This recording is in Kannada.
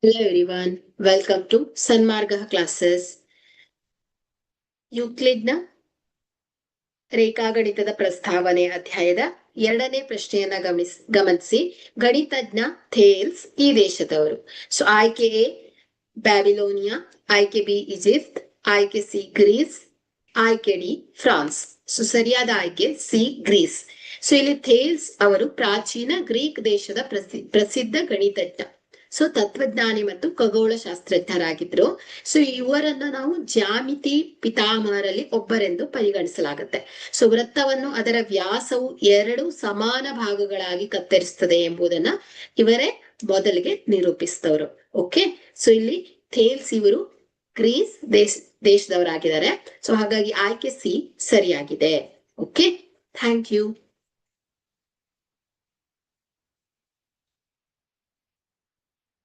Hello everyone, welcome to Sanmarga classes. ಯೂಕ್ಲಿಡ್ನ ರೇಖಾಗಣಿತದ ಪ್ರಸ್ತಾವನೆ ಅಧ್ಯಾಯದ 2ನೇ ಪ್ರಶ್ನೆಯನ್ನ ಗಮನಿಸಿ. ಗಣಿತಜ್ಞ ಥೇಲ್ಸ್ ಈ ದೇಶದವರು. ಸೊ ಆಯ್ಕೆ ಎ ಬ್ಯಾಬಿಲೋನಿಯಾ, ಆಯ್ಕೆ ಬಿ ಈಜಿಪ್ಟ್, ಆಯ್ಕೆ ಸಿ ಗ್ರೀಸ್, ಆಯ್ಕೆ ಡಿ ಫ್ರಾನ್ಸ್. ಸೊ ಸರಿಯಾದ ಆಯ್ಕೆ ಸಿ ಗ್ರೀಸ್. ಸೊ ಇಲ್ಲಿ ಥೇಲ್ಸ್ ಅವರು ಪ್ರಾಚೀನ ಗ್ರೀಕ್ ದೇಶದ ಪ್ರಸಿದ್ಧ ಗಣಿತಜ್ಞ. ಸೊ ತತ್ವಜ್ಞಾನಿ ಮತ್ತು ಖಗೋಳ ಶಾಸ್ತ್ರಜ್ಞರಾಗಿದ್ರು. ಸೊ ಇವರನ್ನ ನಾವು ಜ್ಯಾಮಿತಿ ಪಿತಾಮಹರಲ್ಲಿ ಒಬ್ಬರೆಂದು ಪರಿಗಣಿಸಲಾಗುತ್ತೆ. ಸೊ ವೃತ್ತವನ್ನು ಅದರ ವ್ಯಾಸವು 2 ಸಮಾನ ಭಾಗಗಳಾಗಿ ಕತ್ತರಿಸ್ತದೆ ಎಂಬುದನ್ನ ಇವರೇ ಮೊದಲಿಗೆ ನಿರೂಪಿಸಿದವರು. ಓಕೆ, ಸೊ ಇಲ್ಲಿ ಥೇಲ್ಸ್ ಇವರು ಗ್ರೀಸ್ ದೇಶದವರಾಗಿದ್ದಾರೆ. ಸೊ ಹಾಗಾಗಿ ಆಯ್ಕೆ ಸಿ ಸರಿಯಾಗಿದೆ. Okay, thank you.